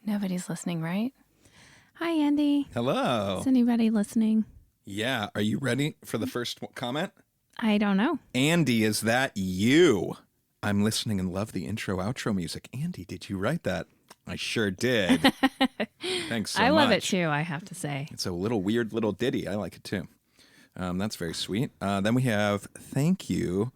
Nobody's listening, right? Hi, Andy. Hello. Is anybody listening? Yeah. Are you ready for the first comment? I don't know. Andy, is that you? I'm listening and love the intro outro music. Andy, did you write that? I sure did. Thanks so much. I love it too, I have to say. It's a little weird little ditty. I like it too. That's very sweet. Then we have thank you.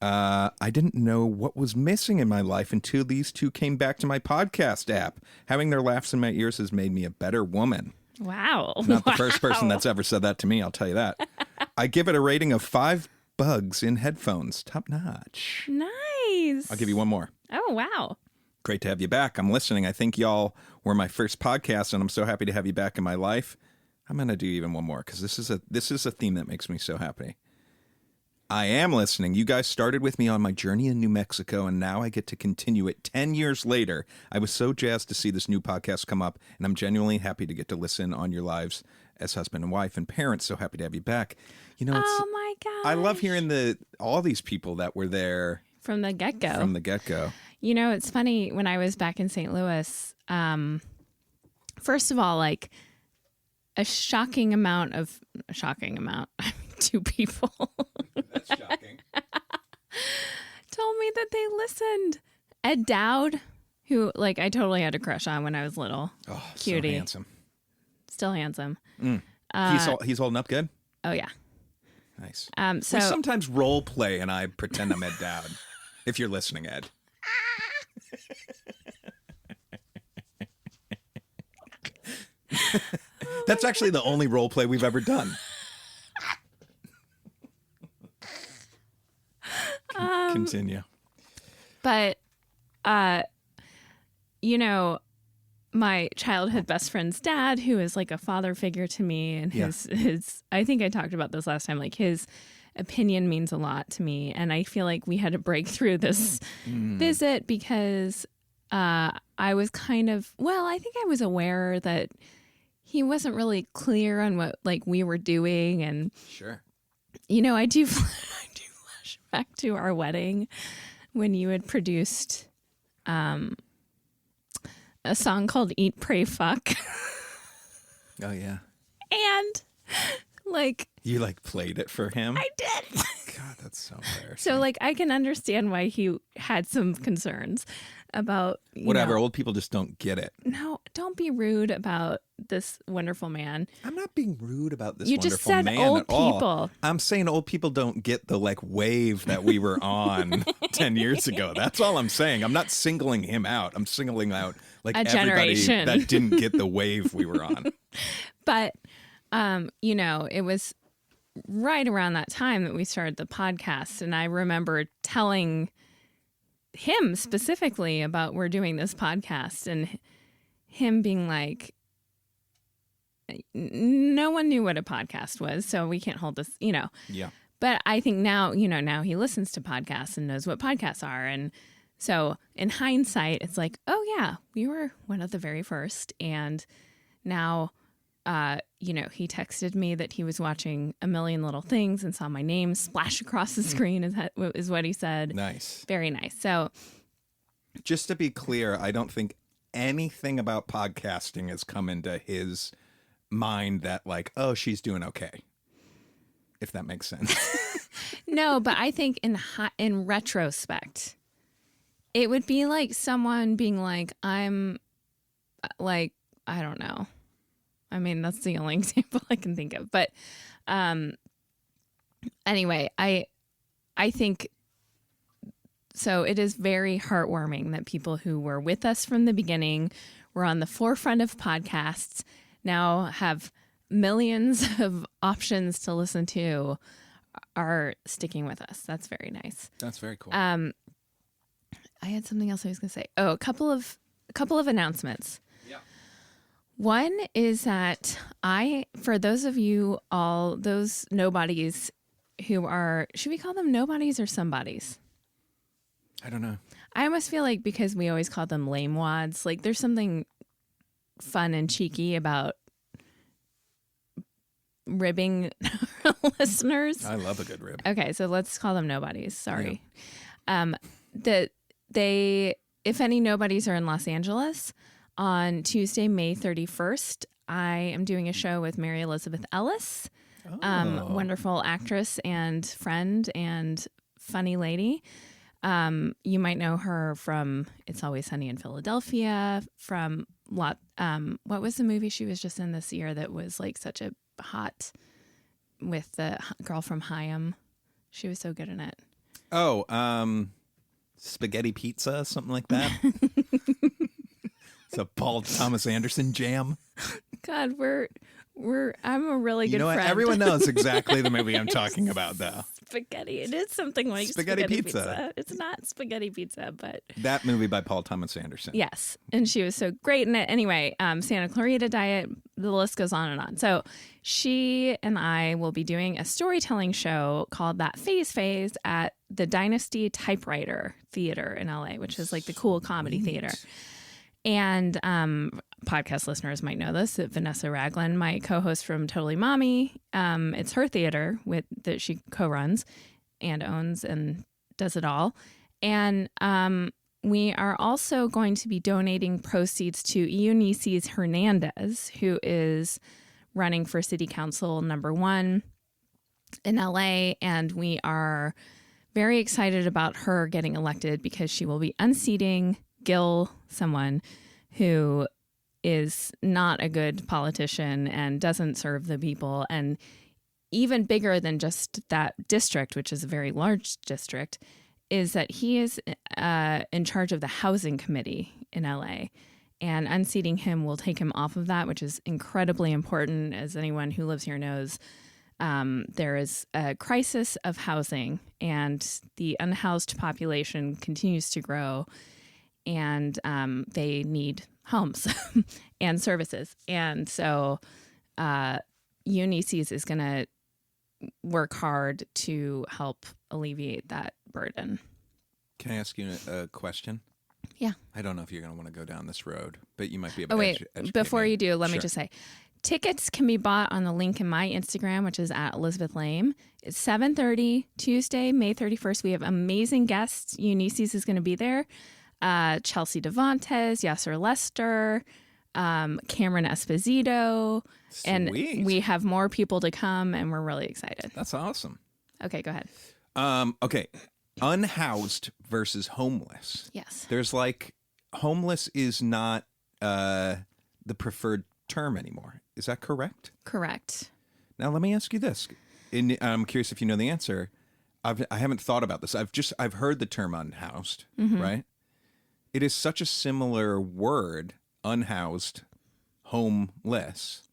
I didn't know what was missing in my life until these two came back to my podcast app. Having their laughs in my ears has made me a better woman. Wow. Not the first person that's ever said that to me, I'll tell you that. I give it a rating of 5 bugs in headphones. Top notch. Nice. I'll give you one more. Oh, wow. Great to have you back. I'm listening. I think y'all were my first podcast, and I'm so happy to have you back in my life. I'm going to do even one more because this is a theme that makes me so happy. I am listening. You guys started with me on my journey in New Mexico, and now I get to continue it 10 years later. I was so jazzed to see this new podcast come up, and I'm genuinely happy to get to listen on your lives as husband and wife and parents. So happy to have you back. You know, Oh, my God. I love hearing all these people that were there From the get-go. You know, it's funny, when I was back in St. Louis, first of all, like, a shocking amount, two people. That's shocking. Told me that they listened. Ed Dowd, who, like, I totally had a crush on when I was little. Oh, Cutie. so handsome. Still handsome. He's holding up good? Oh, yeah. Nice. So we sometimes role play and I pretend I'm Ed Dowd. If you're listening, Ed. That's actually the only role play we've ever done. Continue. But, you know, my childhood best friend's dad, who is like a father figure to me, and his I think I talked about this last time, like his opinion means a lot to me. And I feel like we had to break through this visit because I was I think I was aware that he wasn't really clear on what like we were doing. And, Sure. you know, I do flash back to our wedding when you had produced a song called Eat, Pray, Fuck. Oh, yeah. And like... You like played it for him? I did. God, that's so embarrassing. So like I can understand why he had some concerns about... Whatever, old people just don't get it. No, don't be rude about this wonderful man. I'm not being rude about this you wonderful just said man old at all. people. I'm saying old people don't get the like wave that we were on 10 years ago. That's all I'm saying. I'm not singling him out. I'm singling out like A everybody generation. that didn't get the wave we were on. But, you know, it was right around that time that we started the podcast. And I remember telling him specifically about we're doing this podcast and him being like, no one knew what a podcast was, so we can't hold this, you know. Yeah. But I think now, you know, now he listens to podcasts and knows what podcasts are. And so in hindsight, it's like, oh, yeah, we were one of the very first. And now, you know, he texted me that he was watching A Million Little Things and saw my name splash across the screen is what he said. Nice. Very nice. So just to be clear, I don't think anything about podcasting has come into his mind that like, oh, she's doing okay. If that makes sense. no, but I think in retrospect, it would be like someone being like, I'm like, I don't know. I mean, that's the only example I can think of. But anyway, I think so. It is very heartwarming that people who were with us from the beginning, were on the forefront of podcasts, now have millions of options to listen to, are sticking with us. That's very nice. That's very cool. I had something else I was going to say. Oh, a couple of announcements. Yeah. One is that for those of you all, those nobodies who are, should we call them nobodies or somebodies? I don't know. I almost feel like because we always call them lame wads, like there's something fun and cheeky about ribbing listeners. I love a good rib. Okay, so let's call them nobodies. Sorry. That they, if any nobodies are in Los Angeles, on Tuesday, May 31st, I am doing a show with Mary Elizabeth Ellis, wonderful actress and friend and funny lady. You might know her from It's Always Sunny in Philadelphia, from what was the movie she was just in this year that was like such a hot, with the girl from Haim. She was so good in it. Oh, spaghetti pizza, something like that. It's a Paul Thomas Anderson jam. God, I'm a really good You know what? friend. Everyone knows exactly the movie I'm talking about, though. Spaghetti. It is something like Spaghetti pizza. It's not spaghetti pizza, but That movie by Paul Thomas Anderson. yes. And she was so great in it. Anyway, Santa Clarita Diet, the list goes on and on. So she and I will be doing a storytelling show called That Phase at the Dynasty Typewriter Theater in LA, which is like the cool comedy theater. And podcast listeners might know this, that Vanessa Ragland, my co-host from Totally Mommy, it's her theater that she co-runs and owns and does it all. And we are also going to be donating proceeds to Eunices Hernandez, who is running for City Council #1 in LA. And we are very excited about her getting elected because she will be unseating Gil, someone who is not a good politician and doesn't serve the people. And even bigger than just that district, which is a very large district, is that he is in charge of the housing committee in LA. And unseating him will take him off of that, which is incredibly important. As anyone who lives here knows, there is a crisis of housing, and the unhoused population continues to grow. And they need homes and services. And so Eunices is going to work hard to help alleviate that burden. Can I ask you a question? Yeah. I don't know if you're going to want to go down this road, but you might be able Oh, to wait. educate Before me. you do, let me Sure. just say, tickets can be bought on the link in my Instagram, which is at Elizabeth Lame. It's 7:30 Tuesday, May 31st. We have amazing guests. Eunices is going to be there. Chelsea Devantes, Yasser Lester, Cameron Esposito, and Sweet. we have more people to come, and we're really excited. That's awesome. Okay, go ahead. Okay. Unhoused versus homeless. Yes. There's like, homeless is not the preferred term anymore. Is that correct? Correct. Now, let me ask you this. I'm curious if you know the answer. I haven't thought about this. I've heard the term unhoused, right? It is such a similar word, unhoused, homeless.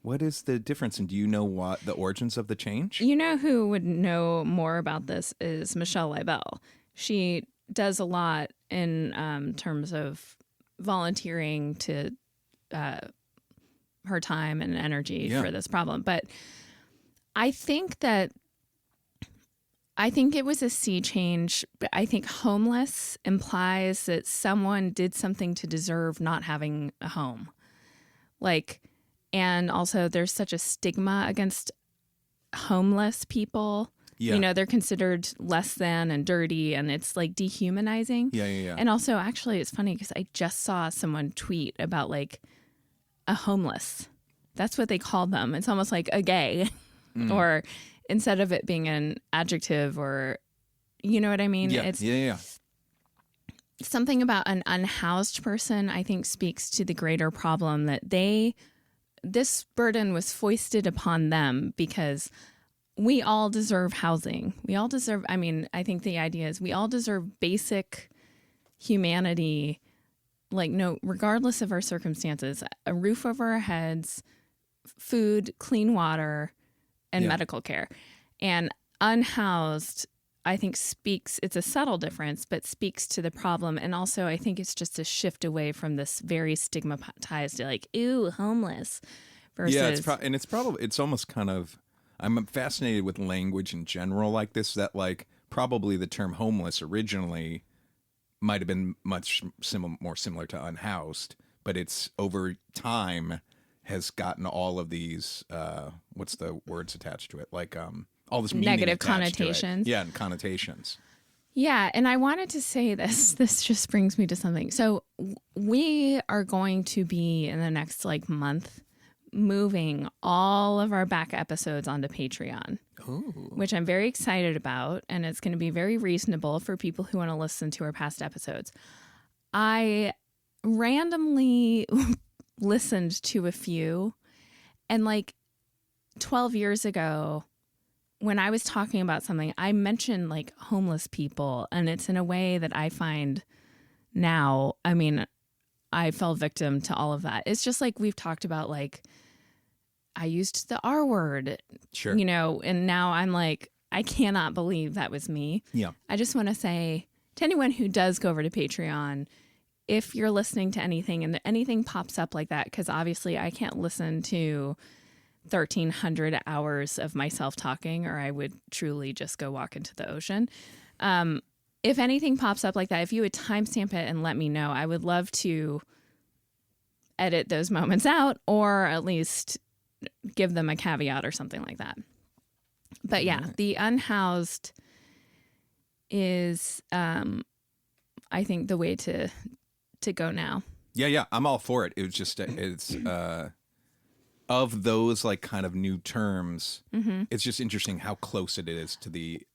What is the difference? And do you know what the origins of the change? You know who would know more about this is Michelle Leibel. She does a lot in terms of volunteering to her time and energy for this problem. But I think it was a sea change. But I think homeless implies that someone did something to deserve not having a home. And also there's such a stigma against homeless people. Yeah. You know, they're considered less than and dirty, and it's like dehumanizing. Yeah. And also, actually, it's funny because I just saw someone tweet about like a homeless. That's what they called them. It's almost like a gay, or instead of it being an adjective, or you know what I mean? Yeah. It's Yeah. something about an unhoused person, I think, speaks to the greater problem that this burden was foisted upon them because we all deserve housing. We all deserve, I think the idea is we all deserve basic humanity, regardless of our circumstances, a roof over our heads, food, clean water, and medical care. And unhoused, I think it's a subtle difference, but speaks to the problem. And also, I think it's just a shift away from this very stigmatized, like, ew, homeless, versus... Yeah, it's almost kind of, I'm fascinated with language in general like this, that like probably the term homeless originally might have been much more similar to unhoused, but it's over time has gotten all of these what's the words attached to it, like all this meaning Negative attached to it. connotations. Yeah, and connotations. Yeah, and I wanted to say this. This just brings me to something. So we are going to be in the next like month moving all of our back episodes onto Patreon, which I'm very excited about, and it's going to be very reasonable for people who want to listen to our past episodes. I randomly listened to a few, and like 12 years ago, when I was talking about something, I mentioned like homeless people, and it's in a way that I find now, I mean, I fell victim to all of that. It's just like we've talked about, like, I used the R word, Sure. you know, and now I'm like, I cannot believe that was me. Yeah. I just want to say to anyone who does go over to Patreon, if you're listening to anything and anything pops up like that, because obviously I can't listen to 1,300 hours of myself talking, or I would truly just go walk into the ocean. If anything pops up like that, if you would timestamp it and let me know, I would love to edit those moments out, or at least give them a caveat or something like that. But yeah, the unhoused is, I think, the way to go now. Yeah, I'm all for it. It was just it's of those like kind of new terms. It's just interesting how close it is to the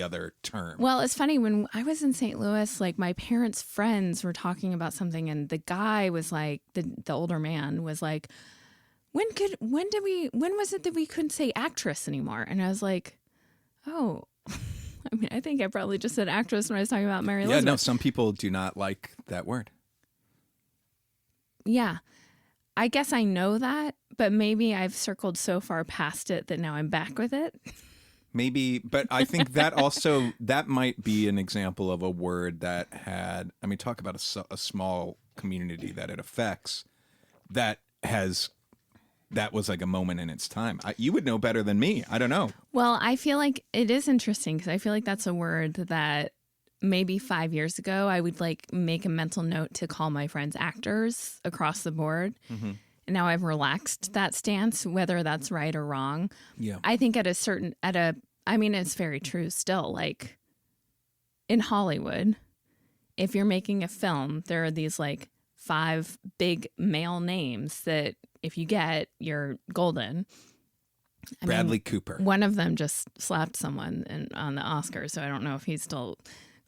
other term. Well, it's funny, when I was in St. Louis, like my parents' friends were talking about something, and the guy was like, the older man was like, when was it that we couldn't say actress anymore? And I was like, oh, I mean, I think I probably just said actress when I was talking about Mary Elizabeth. Yeah, no, some people do not like that word. Yeah. I guess I know that, but maybe I've circled so far past it that now I'm back with it. Maybe, but I think that also, that might be an example of a word that had, I mean, talk about a small community that it affects, that was like a moment in its time. You would know better than me. I don't know. Well, I feel like it is interesting, because I feel like that's a word that maybe 5 years ago I would like make a mental note to call my friends actors across the board. And now I've relaxed that stance, whether that's right or wrong. Yeah. I think I mean, it's very true still. Like in Hollywood, if you're making a film, there are these like 5 big male names that if you get, you're golden. Bradley Cooper. One of them just slapped someone on the Oscar, so I don't know if he's still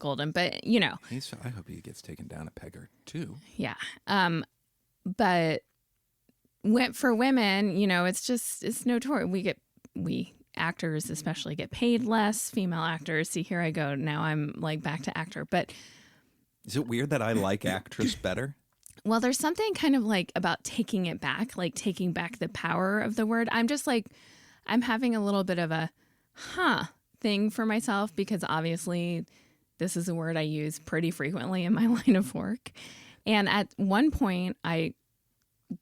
golden, but you know. I hope he gets taken down a peg or two. Yeah. But for women, you know, it's notorious. We actors especially get paid less, female actors. See, here I go. Now I'm like back to actor. But is it weird that I like actress better? Well, there's something kind of like about taking it back, like taking back the power of the word. I'm just like, I'm having a little bit of a thing for myself, because obviously this is a word I use pretty frequently in my line of work. And at one point, I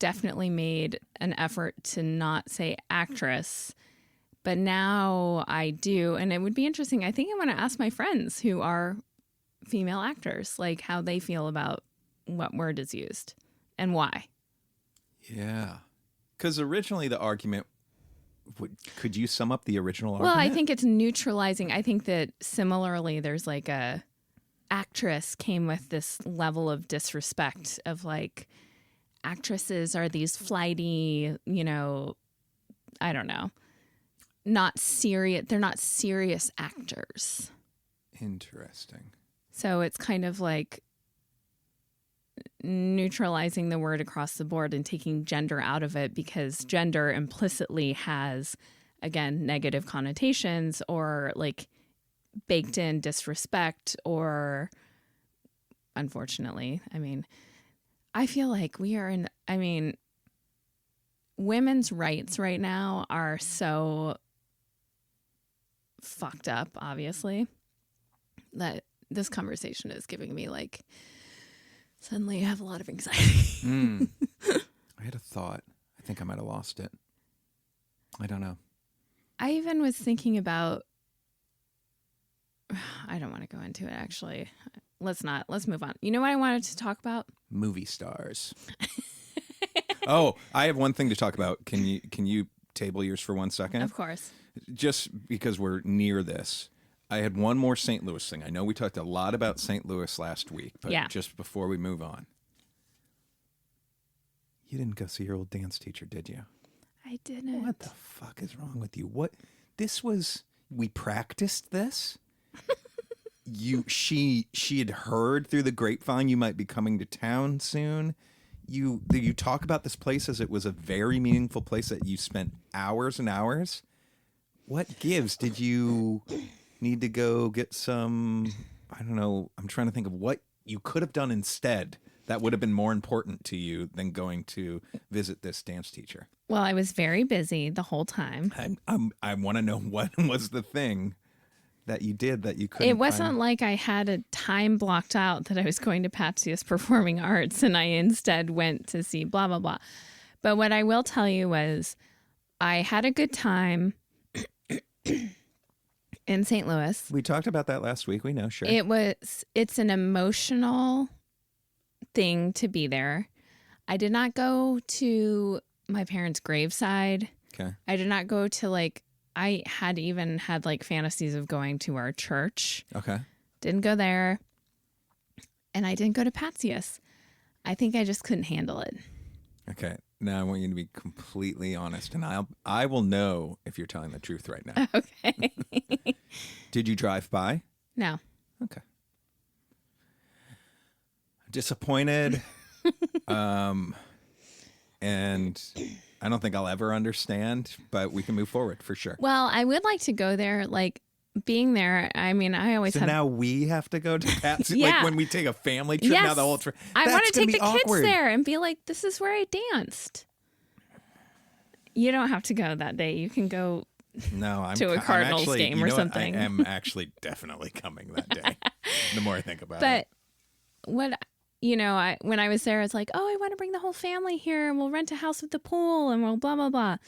definitely made an effort to not say actress, but now I do. And it would be interesting. I think I want to ask my friends who are female actors, like how they feel about what word is used and why. Yeah. Because originally the argument, could you sum up the original argument? Well, I think it's neutralizing. I think that similarly, there's like a actress came with this level of disrespect of like, actresses are these flighty, you know, I don't know, not serious. They're not serious actors. Interesting. So it's kind of like neutralizing the word across the board and taking gender out of it, because gender implicitly has, again, negative connotations or like baked in disrespect, or unfortunately, I mean, I feel like we are in, I mean, women's rights right now are so fucked up, obviously, that this conversation is giving me like, suddenly I have a lot of anxiety. I had a thought. I think I might have lost it. I don't know. I even was thinking about, I don't want to go into it actually. Let's move on. You know what I wanted to talk about? movie stars. Oh, I have one thing to talk about. Can you table yours for 1 second? Of course. Just because we're near this. I had one more St. Louis thing. I know we talked a lot about St. Louis last week, but just before we move on. You didn't go see your old dance teacher, did you? I didn't. What the fuck is wrong with you? We practiced this? She had heard through the grapevine you might be coming to town soon. You talk about this place as it was a very meaningful place that you spent hours and hours. What gives? Did you need to go get some, I don't know, I'm trying to think of what you could have done instead that would have been more important to you than going to visit this dance teacher? Well, I was very busy the whole time. I want to know what was the thing that you did that you couldn't. It wasn't like I had a time blocked out that I was going to Patsia's Performing Arts and I instead went to see blah, blah, blah. But what I will tell you was I had a good time in St. Louis. We talked about that last week. We know, sure. It's an emotional thing to be there. I did not go to my parents' graveside. Okay. I did not go to I had even had fantasies of going to our church. Okay. Didn't go there. And I didn't go to Patsia's. I think I just couldn't handle it. Okay. Now I want you to be completely honest, and I will know if you're telling the truth right now. Okay. Did you drive by? No. Okay. Disappointed. And I don't think I'll ever understand, but we can move forward for sure. Well, I would like to go there. Being there, I mean, I always have... now we have to go to Patsy? Yeah. When we take a family trip, yes. now the whole trip. I want to take the awkward. kids there and be like, this is where I danced. You don't have to go that day. You can go to a Cardinals game or something. I am actually definitely coming that day. The more I think about it. But when I was there, it's like, oh, I want to bring the whole family here and we'll rent a house with the pool and we'll blah, blah, blah.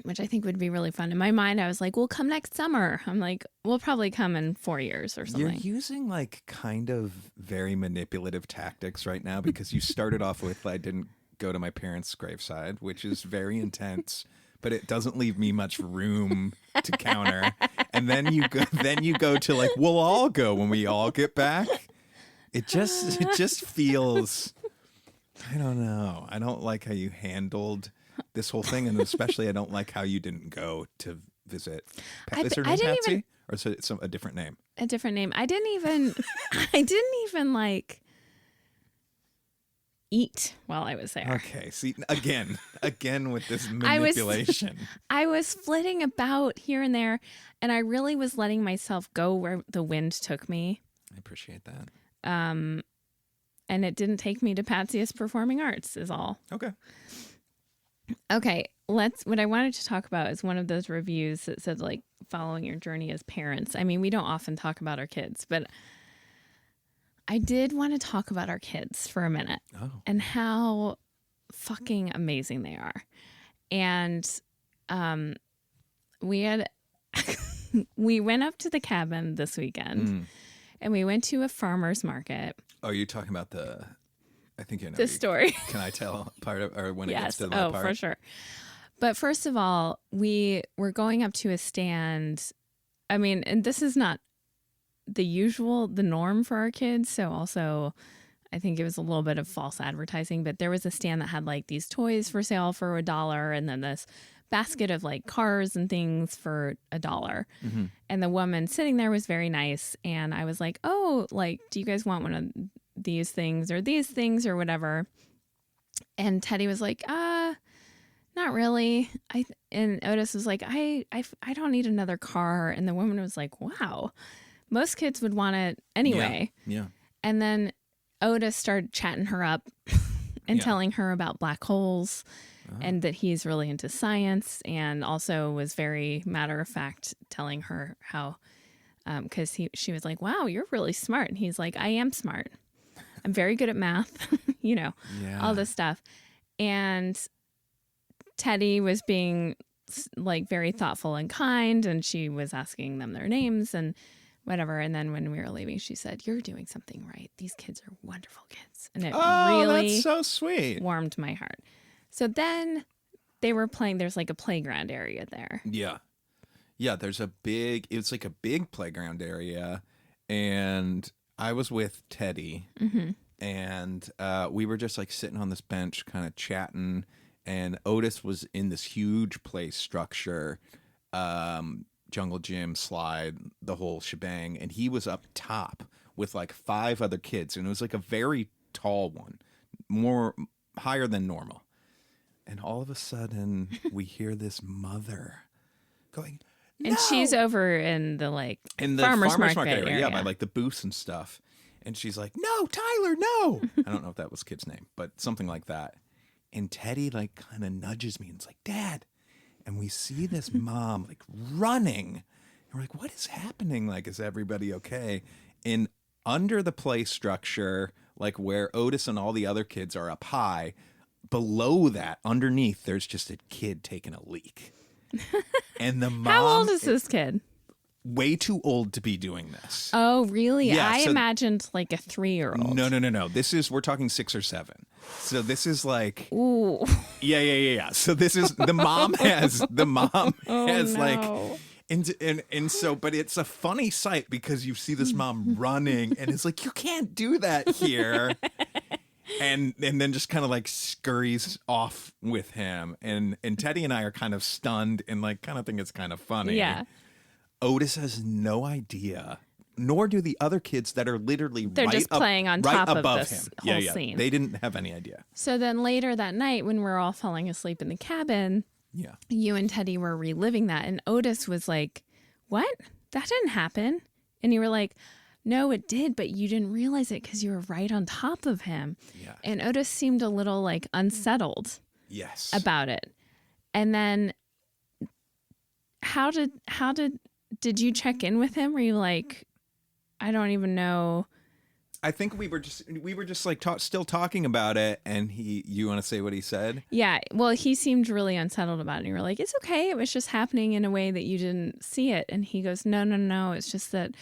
Which I think would be really fun. In my mind, I was like, we'll come next summer. I'm like, we'll probably come in 4 years or something. You're using kind of very manipulative tactics right now because you started off with, I didn't go to my parents' graveside, which is very intense, but it doesn't leave me much room to counter. And then you go to we'll all go when we all get back. It just feels, I don't know. I don't like how you handled this whole thing, and especially I don't like how you didn't go to visit. Is her name Patsy, or is it a different name? A different name. I didn't even eat while I was there. Okay, see again with this manipulation. I was flitting about here and there, and I really was letting myself go where the wind took me. I appreciate that. And it didn't take me to Patsia's Performing Arts is all. Okay, what I wanted to talk about is one of those reviews that said following your journey as parents. I mean, we don't often talk about our kids, but I did want to talk about our kids for a minute and how fucking amazing they are. And we went up to the cabin this weekend and we went to a farmer's market. Oh, you're talking about I think you know. The story. Can I tell part of, or when yes. it gets to that part? Oh, for sure. But first of all, we were going up to a stand. I mean, and this is not the norm for our kids. So also, I think it was a little bit of false advertising, but there was a stand that had these toys for sale for $1 and then this basket of cars and things for $1. Mm-hmm. And the woman sitting there was very nice. And I was like, oh, do you guys want one of these things or whatever? And Teddy was like, not really. And Otis was like, I don't need another car. And the woman was like, wow, most kids would want it anyway. Yeah. And then Otis started chatting her up and telling her about black holes and that he's really into science, and also was very matter of fact telling her how, because she was like, wow, you're really smart. And he's like, I am smart. I'm very good at math, all this stuff. And Teddy was being very thoughtful and kind, and she was asking them their names and whatever. And then when we were leaving, she said, "You're doing something right. These kids are wonderful kids." And it Oh, really that's so sweet. warmed my heart. So then they were playing, there's like a playground area there. Yeah. Yeah, it's like a big playground area. And I was with Teddy. Mm-hmm. And we were just like sitting on this bench kind of chatting. And Otis was in this huge play structure, jungle gym, slide, the whole shebang. And he was up top with like 5 other kids. And it was like a very tall one, higher than normal. And all of a sudden, we hear this mother going, "No!" And she's over in the farmer's market area. Yeah, by like the booths and stuff. And she's like, "No, Tyler, no!" I don't know if that was kid's name, but something like that. And Teddy like kind of nudges me and it's like, "Dad." And we see this mom like running. And we're like, "What is happening? Like, is everybody okay?" And under the play structure, like where Otis and all the other kids are up high, below that, underneath, there's just a kid taking a leak. And the mom... How old is this kid? Way too old to be doing this. Oh, really? Yeah, I so- imagined like a 3-year-old. No. We're talking 6 or 7. So this is like... Ooh. Yeah. So this is... The mom has like... No. And so, but it's a funny sight because you see this mom running and it's like, you can't do that here. And then just kind of like scurries off with him. And Teddy and I are kind of stunned and like kind of think it's kind of funny. Yeah. Otis has no idea, nor do the other kids that are literally They're right just up, playing on right top of above this him. whole Yeah. scene. They didn't have any idea. So then later that night, when we're all falling asleep in the cabin, Yeah. you and Teddy were reliving that. And Otis was like, "What? That didn't happen." And you were like, "No, it did, but you didn't realize it because you were right on top of him." Yeah. And Otis seemed a little like unsettled Yes. about it. And then how did you check in with him? Were you like, "I don't even know"? I think we were just like still talking about it, and you want to say what he said? Yeah. Well, he seemed really unsettled about it. And you were like, "It's okay. It was just happening in a way that you didn't see it." And he goes, No. It's just that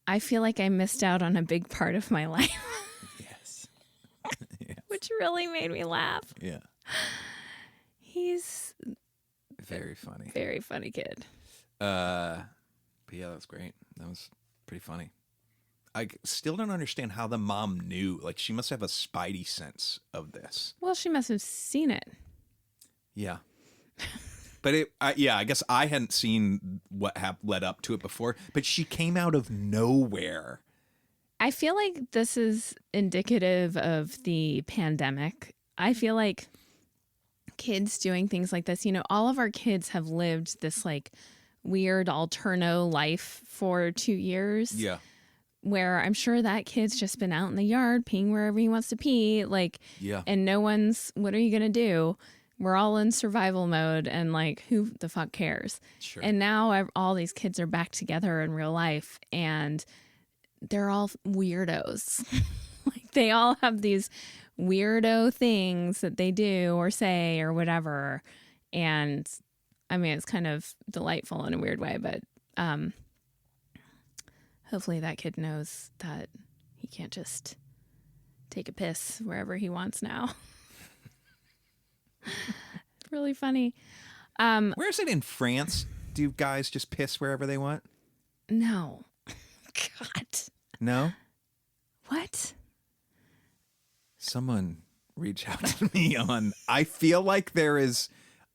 I feel like I missed out on a big part of my life." Yes. Which really made me laugh. Yeah. He's Very funny. a very funny kid. But yeah, that was great. That was pretty funny. I still don't understand how the mom knew. Like, she must have a spidey sense of this. Well, she must have seen it. Yeah. But I guess I hadn't seen what led up to it before. But she came out of nowhere. I feel like this is indicative of the pandemic. I feel like kids doing things like this, all of our kids have lived this like weird alterno life for 2 years. Yeah. Where I'm sure that kid's just been out in the yard peeing wherever he wants to pee, Yeah. and no one's, what are you going to do? We're all in survival mode, and like, who the fuck cares? Sure. And now all these kids are back together in real life, and they're all weirdos. Like, they all have these weirdo things that they do or say or whatever. And I mean, it's kind of delightful in a weird way, but hopefully that kid knows that he can't just take a piss wherever he wants now. It's really funny. Where is it in France? Do guys just piss wherever they want? No. God. No? What? Someone reach out to me on... I feel like there is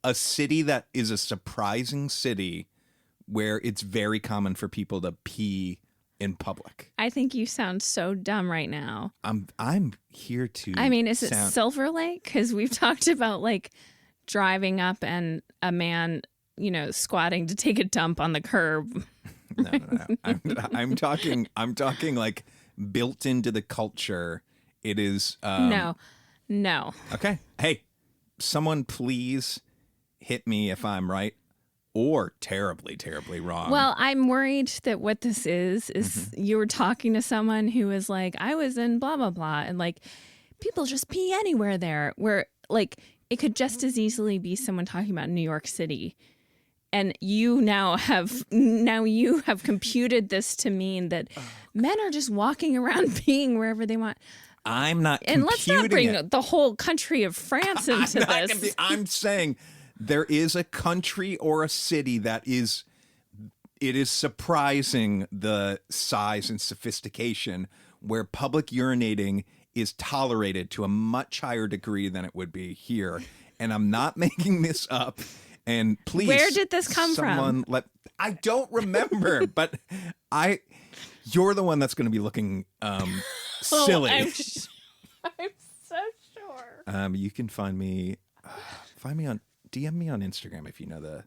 a city that is a surprising city where it's very common for people to pee in public. I think you sound so dumb right now. I'm here to... I mean, is it Silver Lake? Because we've talked about like driving up and a man, squatting to take a dump on the curb. No. I'm talking like built into the culture. It is... No. Okay. Hey, someone please hit me if I'm right or terribly, terribly wrong. Well, I'm worried that what this is you were talking to someone who is like, I was in blah, blah, blah. And like, people just pee anywhere there. Where like, it could just as easily be someone talking about New York City. And you now you have computed this to mean that men are just walking around being wherever they want. I'm not And let's not computing bring it. the whole country of France into this. I'm saying there is a country or a city that is, it is surprising the size and sophistication where public urinating is tolerated to a much higher degree than it would be here. And I'm not making this up. And please, where did this come from? I don't remember, but you're the one that's going to be looking silly. I'm so sure. You can find me on DM me on Instagram if you know the.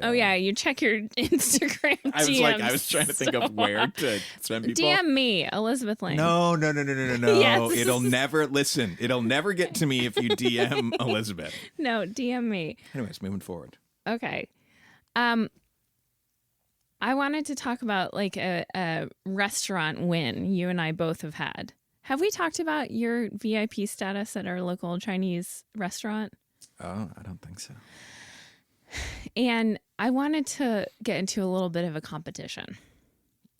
Oh yeah, you check your Instagram DMs. I was trying to think of where to send people. DM me, Elizabeth Lane. No. Yes. It'll never get to me if you DM Elizabeth. No, DM me. Anyways, moving forward. Okay. I wanted to talk about like a restaurant win you and I both have had. Have we talked about your VIP status at our local Chinese restaurant? Oh, I don't think so. And I wanted to get into a little bit of a competition.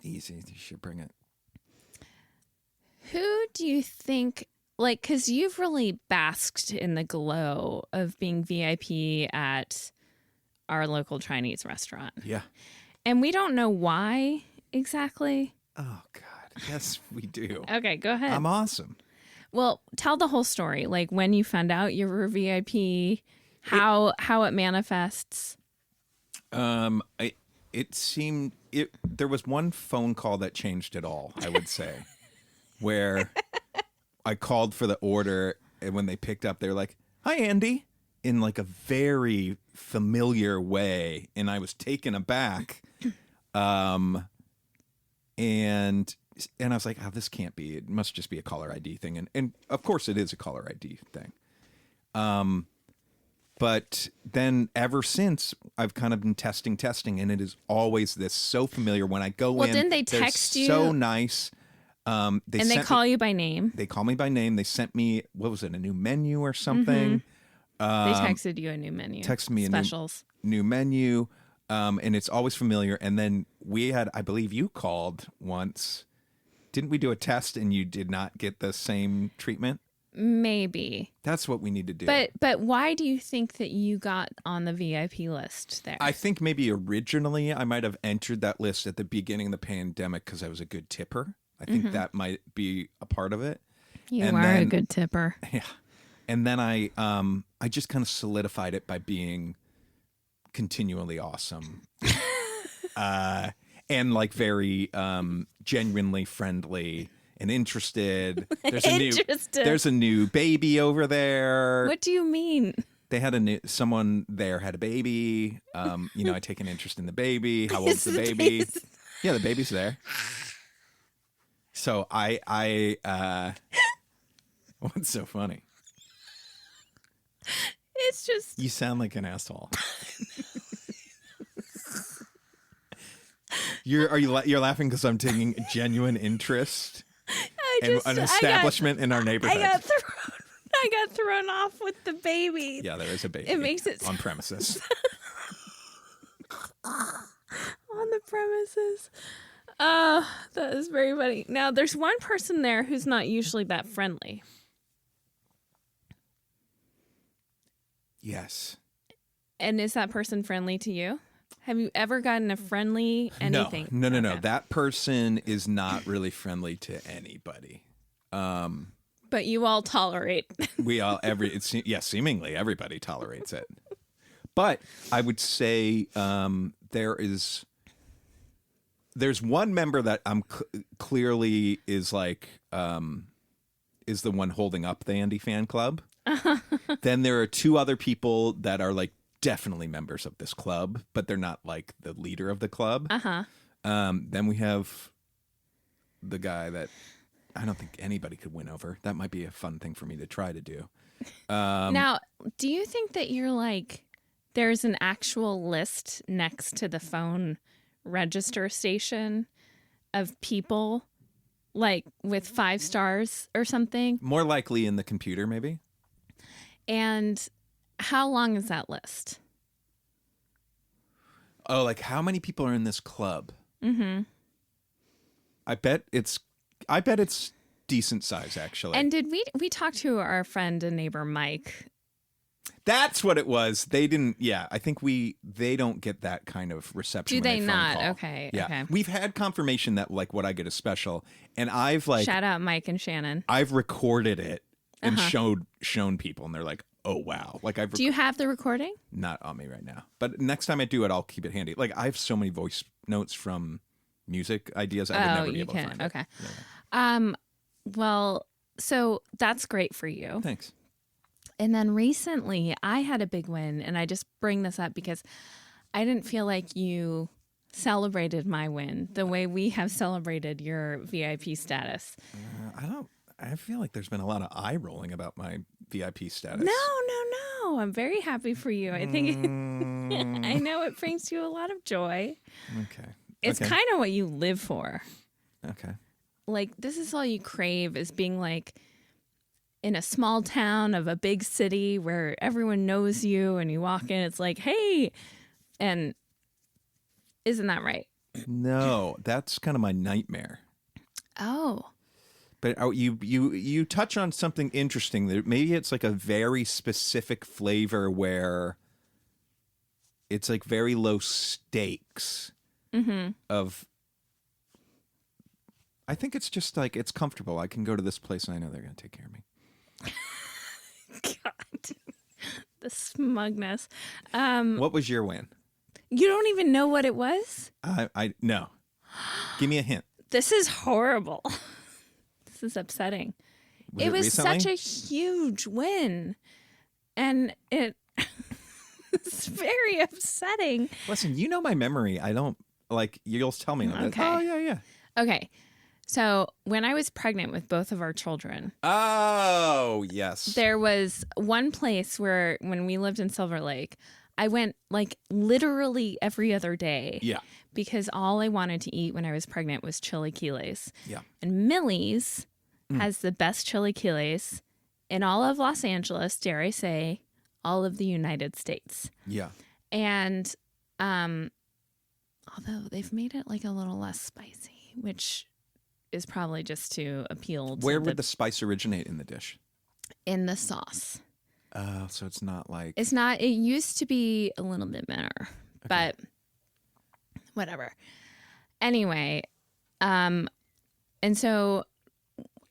Easy. You should bring it. Who do you think, like, because you've really basked in the glow of being VIP at our local Chinese restaurant. Yeah. And we don't know why exactly. Oh, God. Yes, we do. Okay, go ahead. I'm awesome. Well, tell the whole story. Like when you found out you were VIP, how it manifests. There was one phone call that changed it all, I would say, where I called for the order, and when they picked up, they were like, "Hi, Andy," in like a very familiar way, and I was taken aback. And I was like, "Oh, this can't be. It must just be a caller ID thing." And of course, it is a caller ID thing. But then ever since, I've kind of been testing, and it is always this so familiar when I go in. Well, didn't they text you? So nice. They call you by name. They call me by name. They sent me, what was it, a new menu or something? They texted you a new menu. Texted me specials. a new menu. And it's always familiar. And then we had, I believe you called once. Didn't we do a test and you did not get the same treatment? Maybe. That's what we need to do. But why do you think that you got on the VIP list there? I think maybe originally I might have entered that list at the beginning of the pandemic because I was a good tipper. I think that might be a part of it. You are a good tipper. Yeah. And then I just kind of solidified it by being continually awesome. And like very genuinely friendly and interested. There's a new baby over there. What do you mean? They had someone there had a baby. I take an interest in the baby. How old's the baby? Yeah, the baby's there. So what's so funny? It's just you sound like an asshole. You're laughing because I'm taking a genuine interest in an establishment in our neighborhood. I got thrown off with the baby. Yeah, there is a baby. It makes it on premises. On the premises. That is very funny. Now, there's one person there who's not usually that friendly. Yes. And is that person friendly to you? Have you ever gotten a friendly anything? No. Okay. That person is not really friendly to anybody. But you all tolerate. Seemingly everybody tolerates it. But I would say there's one member that I'm clearly is like is the one holding up the Andy fan club. Then there are two other people that are like definitely members of this club, but they're not like the leader of the club. Then we have the guy that I don't think anybody could win over. That might be a fun thing for me to try to do. Now, do you think that you're like there's an actual list next to the phone register station of people like with 5 stars or something? More likely in the computer, maybe. And how long is that list? Oh, like how many people are in this club? Mm-hmm. I bet it's decent size, actually. And did we talked to our friend and neighbor Mike? That's what it was. They didn't. Yeah, I think they don't get that kind of reception. Do they phone not? call. Okay. Yeah, Okay. we've had confirmation that like what I get is special, and I've like Shout out Mike and Shannon. I've recorded it and shown people, and they're like, "Oh wow!" Like Do you have the recording? not on me right now, but next time I do it, I'll keep it handy. Like I have so many voice notes from music ideas, I would never be able to find it. Okay. Yeah. Well, so that's great for you. Thanks. And then recently I had a big win, and I just bring this up because I didn't feel like you celebrated my win the way we have celebrated your VIP status. I feel like there's been a lot of eye rolling about my VIP status. No. I'm very happy for you. I think I know it brings you a lot of joy. Okay. It's kind of what you live for. Okay. Like, this is all you crave, is being like in a small town of a big city where everyone knows you, and you walk in, it's like, hey, and isn't that right? No, that's kind of my nightmare. Oh, But you touch on something interesting. That maybe it's like a very specific flavor where it's like very low stakes of. I think it's just like it's comfortable. I can go to this place and I know they're going to take care of me. God, the smugness. What was your win? You don't even know what it was? I no. Give me a hint. This is horrible. This is upsetting. It was recently? such a huge win, and it's very upsetting. Listen, you know my memory. I don't like you'll tell me. Okay. Oh yeah. Okay. So when I was pregnant with both of our children, Oh yes. there was one place where when we lived in Silver Lake, I went like literally every other day. Yeah. Because all I wanted to eat when I was pregnant was chilaquiles. Yeah. And Millie's has the best chilaquiles in all of Los Angeles, dare I say, all of the United States. Yeah. And although they've made it like a little less spicy, which is probably just to appeal to Where would the spice originate in the dish? in the sauce. Oh, so it's not like It's not, it used to be a little bit better, but whatever. Anyway, and so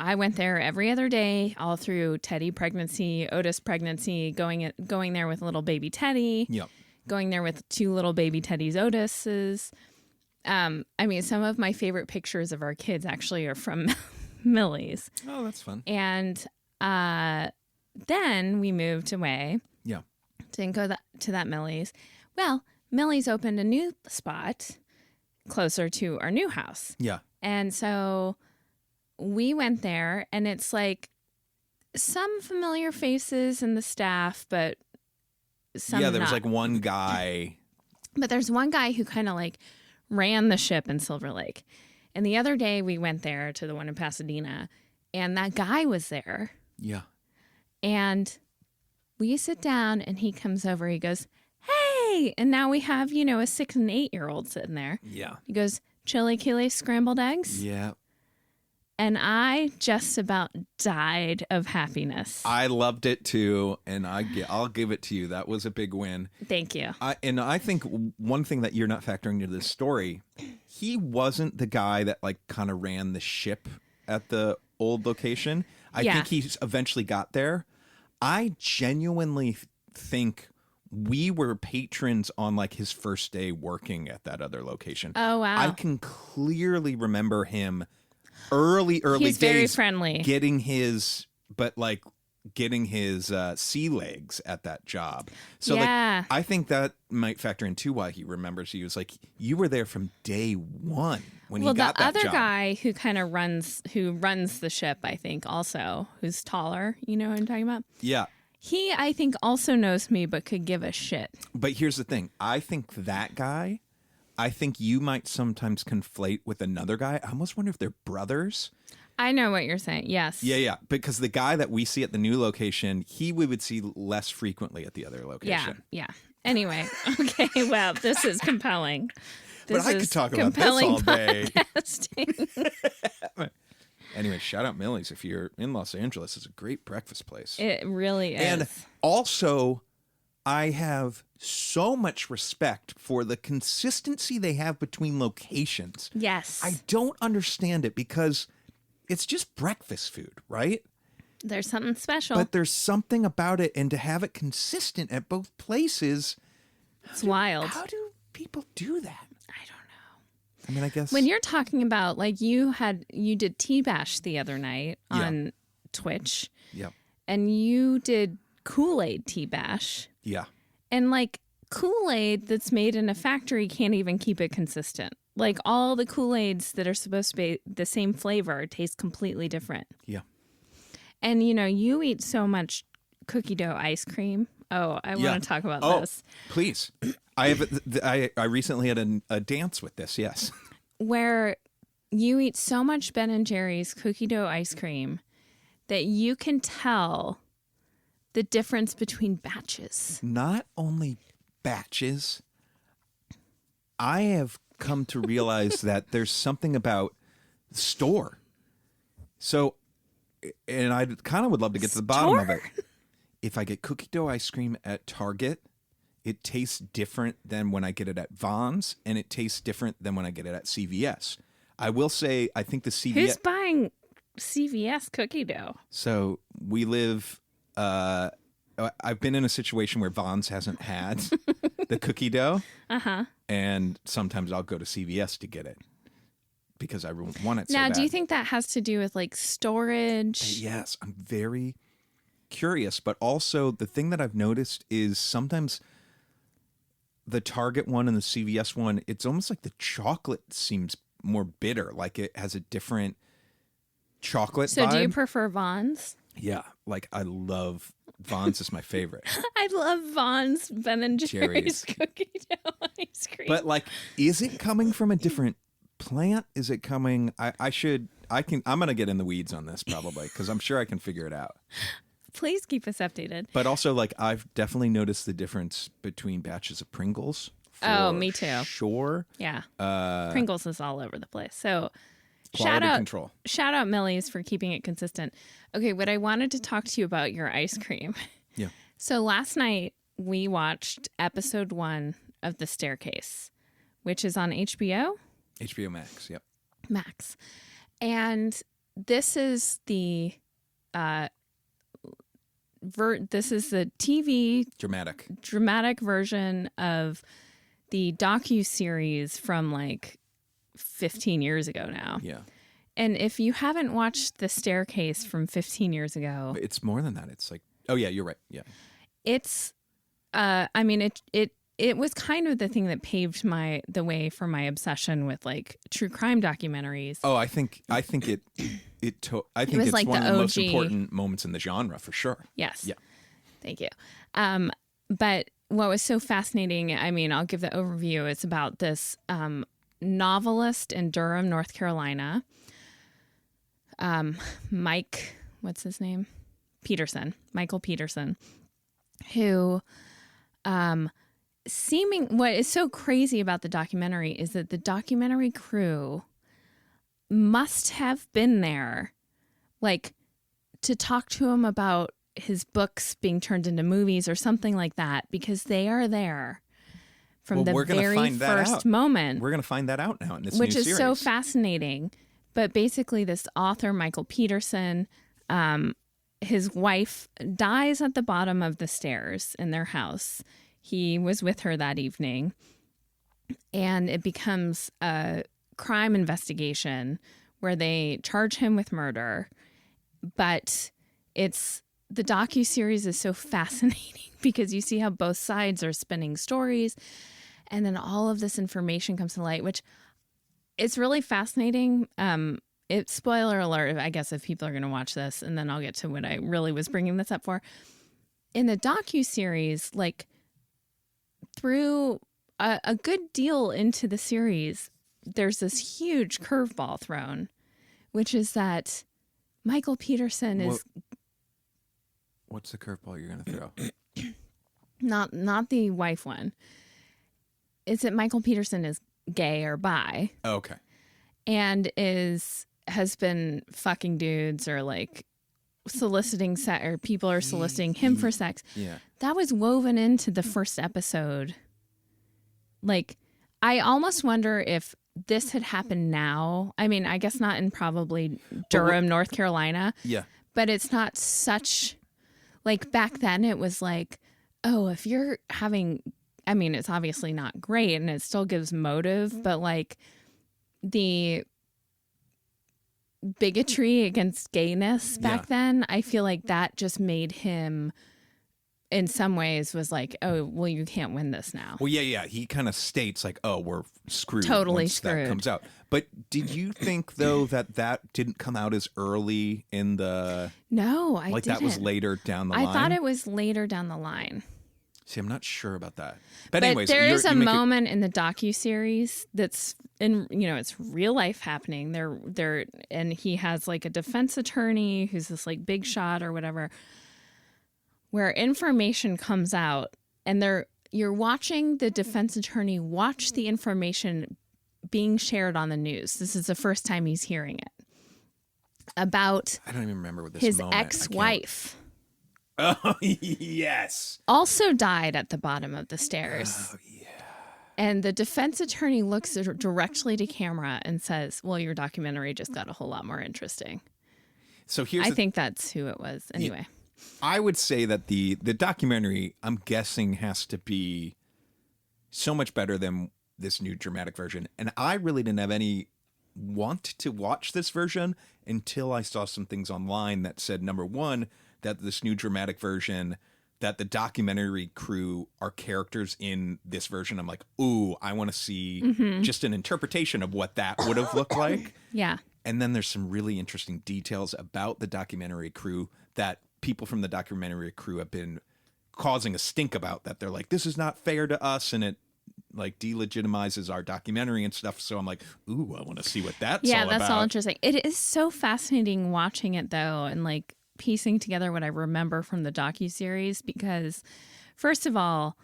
I went there every other day, all through Teddy pregnancy, Otis pregnancy, going there with little baby Teddy, Yep. going there with two little baby Teddy's Otises. I mean, some of my favorite pictures of our kids actually are from Millie's. Oh, that's fun. And then we moved away. Yeah. Didn't go to that Millie's. Well, Millie's opened a new spot closer to our new house. Yeah. And so we went there, and it's like some familiar faces in the staff, but some Yeah, there was not. like one guy. But there's one guy who kind of like ran the ship in Silver Lake. And the other day we went there to the one in Pasadena, and that guy was there. Yeah. And we sit down, and he comes over. He goes, hey. And now we have, a 6 and 8 year old sitting there. Yeah. He goes, chilaquiles, scrambled eggs. Yeah. And I just about died of happiness. I loved it too, and I'll give it to you. That was a big win. Thank you. I think one thing that you're not factoring into this story, he wasn't the guy that like kind of ran the ship at the old location. I think he eventually got there. I genuinely think we were patrons on like his first day working at that other location. Oh, wow. I can clearly remember him early He's days very friendly. getting his sea legs at that job. So Yeah. like I think that might factor in too why he remembers. He was like, you were there from day one when he got that the other job. guy who kind of runs the ship, I think also, who's taller, you know what I'm talking about? Yeah. He, I think, also knows me, but could give a shit. But here's the thing. I think you might sometimes conflate with another guy. I almost wonder if they're brothers. I know what you're saying. Yes. Yeah. Because the guy that we see at the new location, we would see less frequently at the other location. Yeah. Anyway, okay. Wow, this is compelling. But I could talk about this all day. Podcasting. Anyway, shout out Millie's if you're in Los Angeles. It's a great breakfast place. It really is. And also, I have so much respect for the consistency they have between locations. Yes. I don't understand it because it's just breakfast food, right? There's something special. But there's something about it, and to have it consistent at both places, it's wild. How do people do that? I don't know. I mean, I guess when you're talking about like you did Tea Bash the other night on Twitch. Yep. And you did Kool-Aid Tea Bash. Yeah. And like Kool-Aid that's made in a factory can't even keep it consistent. Like all the Kool-Aids that are supposed to be the same flavor taste completely different. Yeah. And you eat so much cookie dough ice cream. Oh, I want to talk about this. Please. I recently had a dance with this, yes. Where you eat so much Ben & Jerry's cookie dough ice cream that you can tell the difference between batches. Not only batches, I have come to realize that there's something about the store. So, and I kind of would love to get to the bottom of it. If I get cookie dough ice cream at Target, it tastes different than when I get it at Vons, and it tastes different than when I get it at CVS. I will say, I think the CVS... Who's buying CVS cookie dough? So we live... I've been in a situation where Vons hasn't had the cookie dough. Uh-huh. And sometimes I'll go to CVS to get it because I want it so now, bad. do you think that has to do with like storage? Yes, I'm very curious. But also the thing that I've noticed is sometimes the Target one and the CVS one, it's almost like the chocolate seems more bitter. Like it has a different chocolate vibe. Do you prefer Vons? Yeah, like I love Vons is my favorite. I love Vons Ben & Jerry's cookie dough ice cream. But like, is it coming from a different plant? Is it coming? I'm going to get in the weeds on this probably because I'm sure I can figure it out. Please keep us updated. But also, like, I've definitely noticed the difference between batches of Pringles. Oh, me too. Sure. Yeah. Pringles is all over the place. So quality control. Shout out Millie's for keeping it consistent. Okay, what I wanted to talk to you about your ice cream. Yeah. So last night we watched episode 1 of The Staircase, which is on HBO. HBO Max, yep. Max. And this is the this is the TV dramatic version of the docu-series from like 15 years ago now. Yeah. And if you haven't watched The Staircase from 15 years ago, it's more than that. It's like, oh yeah, you're right. Yeah. It's I mean it was kind of the thing that paved the way for my obsession with like true crime documentaries. Oh, I think it it's like one of the most important moments in the genre for sure. Yes. Yeah. Thank you. But what was so fascinating, I mean, I'll give the overview. It's about this novelist in Durham, North Carolina. Mike, what's his name? Michael Peterson, who what is so crazy about the documentary is that the documentary crew must have been there, like, to talk to him about his books being turned into movies or something like that, because they are there from the very first moment. We're going to find that out now in this which new is series. So fascinating. But basically, this author, Michael Peterson, his wife dies at the bottom of the stairs in their house. He was with her that evening, and it becomes a crime investigation where they charge him with murder. But the docuseries is so fascinating because you see how both sides are spinning stories, and then all of this information comes to light, which it's really fascinating. It's spoiler alert, I guess, if people are going to watch this, and then I'll get to what I really was bringing this up for. In the docuseries, like, through a good deal into the series, there's this huge curveball thrown, which is that Michael Peterson is What's the curveball you're going to throw? not the wife one. It's that Michael Peterson is gay or bi. Oh, okay. And has been fucking dudes or like soliciting sex, or people are soliciting him for sex. Yeah. That was woven into the first episode. Like, I almost wonder if this had happened now. I mean, I guess not in probably Durham, North Carolina. Yeah. But it's not such, like back then it was like, oh, if you're having, I mean, it's obviously not great and it still gives motive, but like the bigotry against gayness back then, I feel like that just made him, in some ways, was like, oh, well, you can't win this now. Well, yeah. He kind of states like, oh, we're screwed. Totally once screwed. That comes out. But did you think, though, that didn't come out as early in the... No, I didn't. That was later down the line? I thought it was later down the line. See, I'm not sure about that. But But anyways, there is a moment in the docuseries that's in, it's real life happening. And he has like a defense attorney who's this like big shot or whatever, where information comes out and you're watching the defense attorney watch the information being shared on the news. This is the first time he's hearing it about I don't even remember what this his moment. ex-wife. Oh, yes. Also died at the bottom of the stairs. Oh, yeah. And the defense attorney looks directly to camera and says, well, your documentary just got a whole lot more interesting. So I think that's who it was. Anyway. Yeah, I would say that the documentary, I'm guessing, has to be so much better than this new dramatic version. And I really didn't have any want to watch this version until I saw some things online that said, number one, that this new dramatic version, that the documentary crew are characters in this version. I'm like, ooh, I want to see just an interpretation of what that would have looked like. Yeah. And then there's some really interesting details about the documentary crew that people from the documentary crew have been causing a stink about, that they're like, this is not fair to us, and it like delegitimizes our documentary and stuff. So I'm like, ooh, I want to see what that's all about. Yeah, that's all interesting. It is so fascinating watching it though, and like piecing together what I remember from the docuseries, because first of all,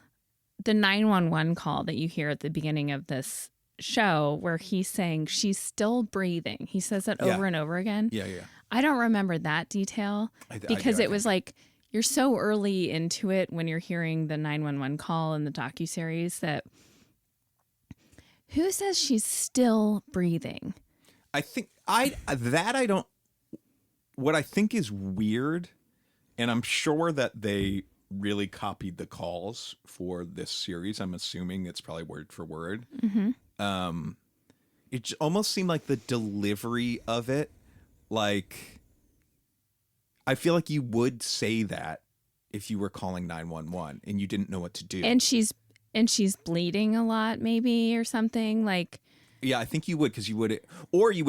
the 911 call that you hear at the beginning of this show where he's saying she's still breathing. He says that over and over again. Yeah. I don't remember that detail because it was like, you're so early into it when you're hearing the 911 call in the docuseries that who says she's still breathing? I think what I think is weird, and I'm sure that they really copied the calls for this series. I'm assuming it's probably word for word. Mm-hmm. It almost seemed like the delivery of it, like, I feel like you would say that if you were calling 911 and you didn't know what to do. And she's bleeding a lot, maybe, or something like. Yeah, I think you would, because you would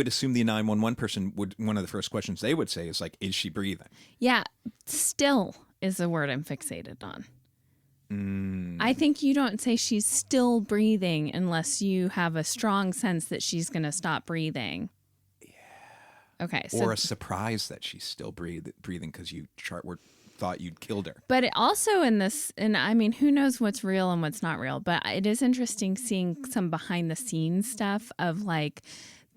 assume the 911 person would, one of the first questions they would say is like, is she breathing? Yeah, still is the word I'm fixated on. I think you don't say she's still breathing unless you have a strong sense that she's going to stop breathing. Yeah. Okay. So, or a surprise that she's still breathing because you thought you'd killed her. But it also in this, and I mean, who knows what's real and what's not real, but it is interesting seeing some behind the scenes stuff of like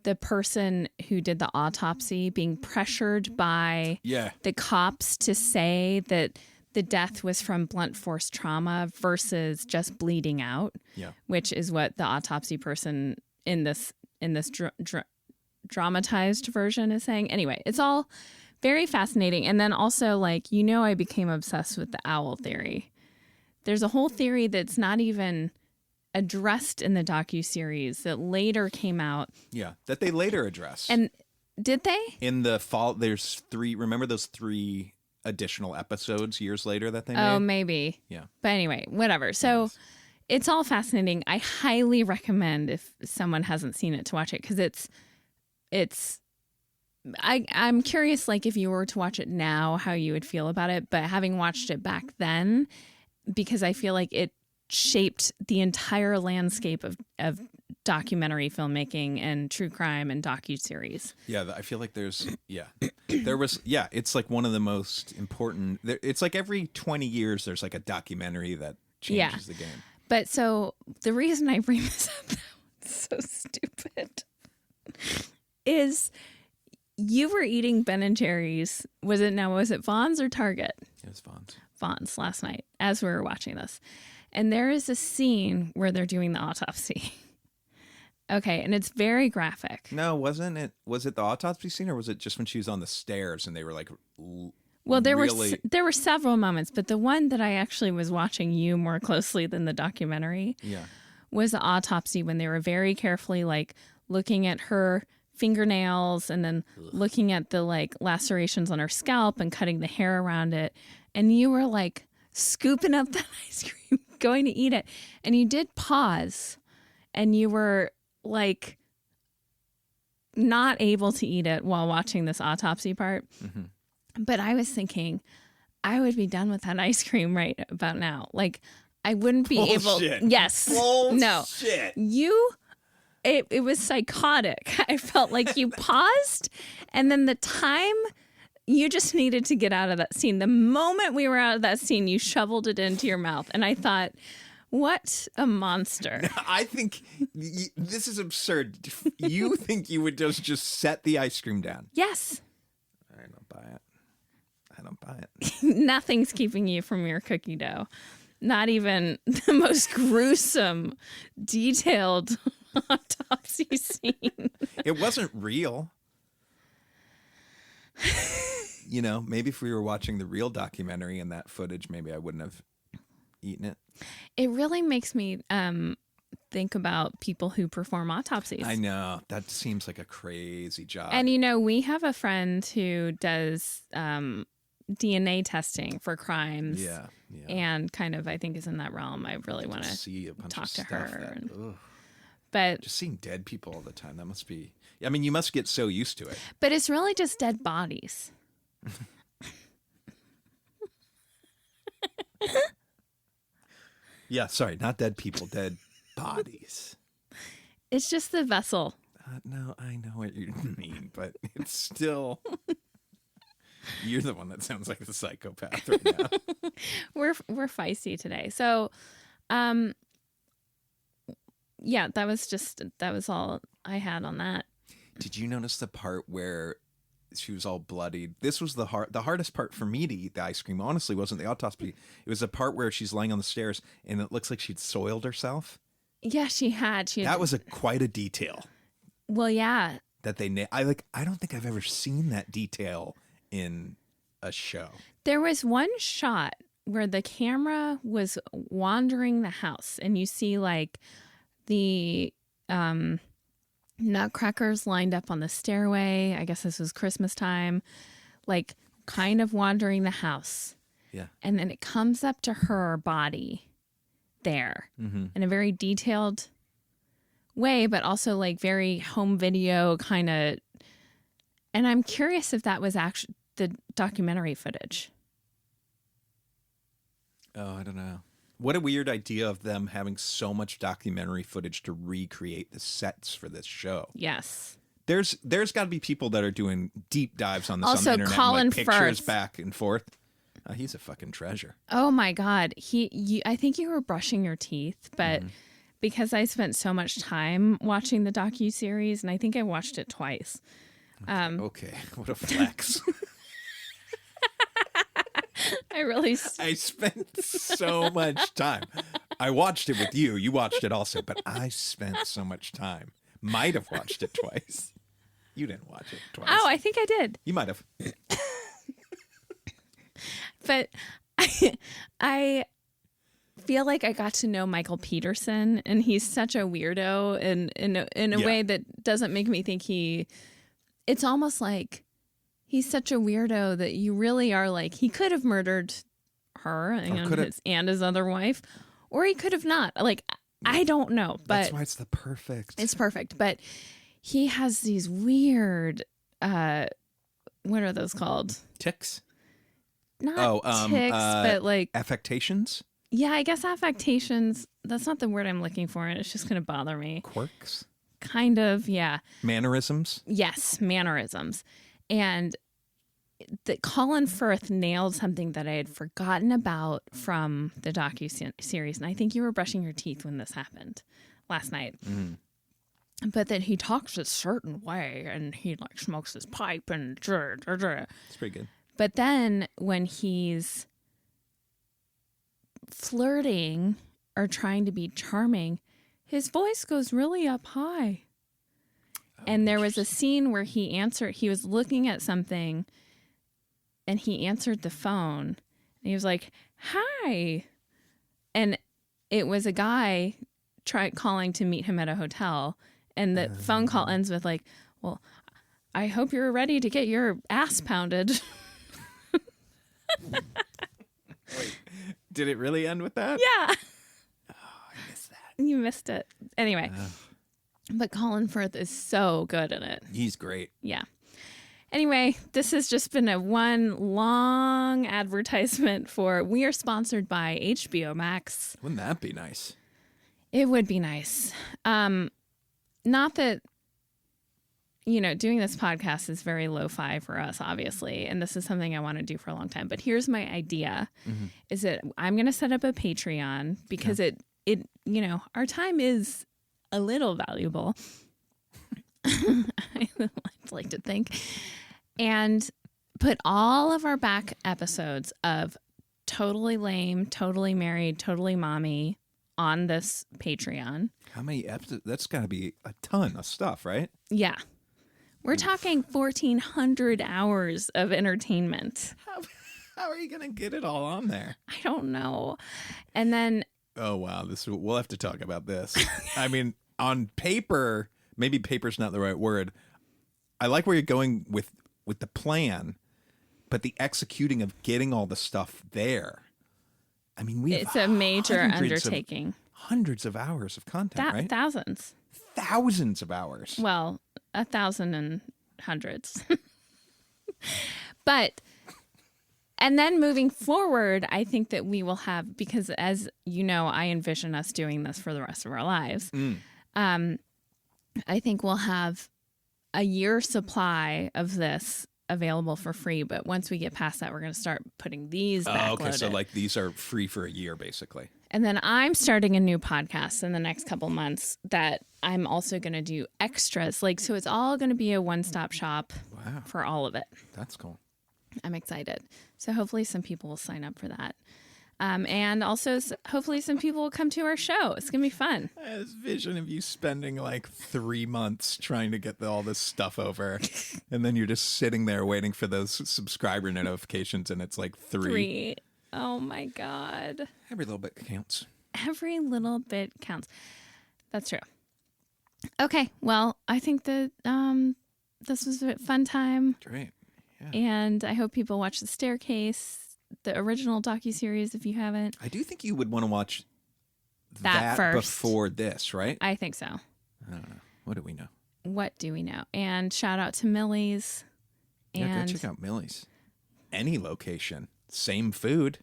the person who did the autopsy being pressured by the cops to say that the death was from blunt force trauma versus just bleeding out, which is what the autopsy person in this dramatized version is saying. Anyway, it's all very fascinating. And then also, like, I became obsessed with the owl theory. There's a whole theory that's not even addressed in the docuseries that later came out. Yeah, that they later addressed. And did they? In the fall, there's 3, remember those 3 additional episodes years later that they made? Oh, maybe. Yeah. But anyway, whatever. So it's all fascinating. I highly recommend, if someone hasn't seen it, to watch it, because I'm curious, like, if you were to watch it now, how you would feel about it. But having watched it back then, because I feel like it shaped the entire landscape of documentary filmmaking and true crime and docuseries. Yeah, I feel like it's like one of the most important. It's like every 20 years there's like a documentary that changes the game. But so the reason I bring this up, it's so stupid, is you were eating Ben & Jerry's. Was it Vons or Target? It was Vons. Vons last night as we were watching this. And there is a scene where they're doing the autopsy. Okay, and it's very graphic. No, wasn't it? Was it the autopsy scene, or was it just when she was on the stairs and they were like? Well, there were several moments, but the one that I actually was watching you more closely than the documentary was the autopsy, when they were very carefully like looking at her fingernails and then looking at the like lacerations on her scalp and cutting the hair around it, and you were like scooping up that ice cream, going to eat it, and you did pause, and you were like not able to eat it while watching this autopsy part. Mm-hmm. But I was thinking I would be done with that ice cream right about now. Like I wouldn't be able. Yes. Bullshit. No. It was psychotic. I felt like you paused, and then the time you just needed to get out of that scene. The moment we were out of that scene, you shoveled it into your mouth, and I thought, what a monster. I think this is absurd. You think you would just set the ice cream down? Yes. I don't buy it. Nothing's keeping you from your cookie dough. Not even the most gruesome, detailed autopsy scene. It wasn't real. You know, maybe if we were watching the real documentary and that footage, maybe I wouldn't have eaten it. It really makes me think about people who perform autopsies. I know. That seems like a crazy job. And, you know, we have a friend who does DNA testing for crimes. Yeah. And kind of, I think, is in that realm. I really want to talk to her. But just seeing dead people all the time, that must be... I mean, you must get so used to it. But it's really just dead bodies. Yeah, sorry, not dead people, dead bodies. It's just the vessel. No, I know what you mean, but it's still... You're the one that sounds like the psychopath right now. We're feisty today. So, yeah, that was all I had on that. Did you notice the part where she was all bloodied? This was the hardest part for me to eat the ice cream, honestly, wasn't the autopsy. It was the part where she's lying on the stairs and it looks like she'd soiled herself. Yeah, she had. That was quite a detail. Well, yeah. That I don't think I've ever seen that detail in a show. There was one shot where the camera was wandering the house and you see like the nutcrackers lined up on the stairway. I guess this was Christmas time, like kind of wandering the house. Yeah. And then it comes up to her body there in a very detailed way, but also like very home video kind of. And I'm curious if that was actually the documentary footage. Oh, I don't know. What a weird idea of them having so much documentary footage to recreate the sets for this show. Yes. There's got to be people that are doing deep dives on this also, on the internet. Colin and, like, pictures Firth. Back and forth. He's a fucking treasure. Oh my God. I think you were brushing your teeth, but because I spent so much time watching the docuseries, and I think I watched it twice. Okay. What a flex. I spent so much time. I watched it with you. You watched it also, but I spent so much time. Might have watched it twice. You didn't watch it twice. Oh, I think I did. You might have. But I feel like I got to know Michael Peterson, and he's such a weirdo in a way that doesn't make me think it's almost like he's such a weirdo that you really are like, he could have murdered her and his other wife, or he could have not. Like, I don't know. But that's why it's the perfect. It's perfect. But he has these weird, what are those called? Tics? Not tics, but like... Affectations? Yeah, I guess affectations, that's not the word I'm looking for. It's just going to bother me. Quirks? Kind of, yeah. Mannerisms? Yes, mannerisms. And that Colin Firth nailed something that I had forgotten about from the docu-series. And I think you were brushing your teeth when this happened last night. But that he talks a certain way and he like smokes his pipe and It's pretty good. But then when he's flirting or trying to be charming, his voice goes really up high. And there was a scene where he was looking at something and he answered the phone and he was like, "Hi." And it was a guy calling to meet him at a hotel. And the phone call ends with like, "Well, I hope you're ready to get your ass pounded." Wait, did it really end with that? Yeah. Oh, I missed that. You missed it. Anyway. But Colin Firth is so good in it. He's great. Yeah. Anyway, this has just been a one long advertisement for, we are sponsored by HBO Max. Wouldn't that be nice? It would be nice. Not that, doing this podcast is very lo-fi for us, obviously. And this is something I want to do for a long time. But here's my idea, is that I'm going to set up a Patreon because it our time is a little valuable. I like to think. And put all of our back episodes of Totally Lame, Totally Married, Totally Mommy on this Patreon. How many episodes? That's got to be a ton of stuff, right? Yeah. We're talking 1,400 hours of entertainment. How are you going to get it all on there? I don't know. And then... Oh, wow. We'll have to talk about this. I mean, on paper, maybe paper's not the right word. I like where you're going with the plan, but the executing of getting all the stuff there. I mean, it's a major undertaking. Hundreds of hours of content, right? Thousands. Thousands of hours. Well, 1,000 and hundreds. But... And then moving forward, I think that we will have, because as you know, I envision us doing this for the rest of our lives. I think we'll have a year supply of this available for free. But once we get past that, we're going to start putting these backloaded. Okay, so like these are free for a year, basically. And then I'm starting a new podcast in the next couple months that I'm also going to do extras. So it's all going to be a one-stop shop for all of it. That's cool. I'm excited. So hopefully some people will sign up for that. And also hopefully some people will come to our show. It's going to be fun. I have this vision of you spending like 3 months trying to get all this stuff over. And then you're just sitting there waiting for those subscriber notifications. And it's like 3. Oh my God. Every little bit counts. Every little bit counts. That's true. Okay. Well, I think that this was a fun time. Great. Yeah. And I hope people watch The Staircase, the original docuseries, if you haven't. I do think you would want to watch that first before this, right? I think so. I don't know. What do we know? What do we know? And shout out to Millie's. Yeah, go check out Millie's. Any location. Same food.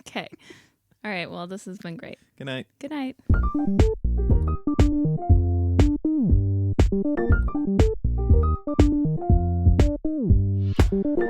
Okay. All right. Well, this has been great. Good night. Good night. Thank you.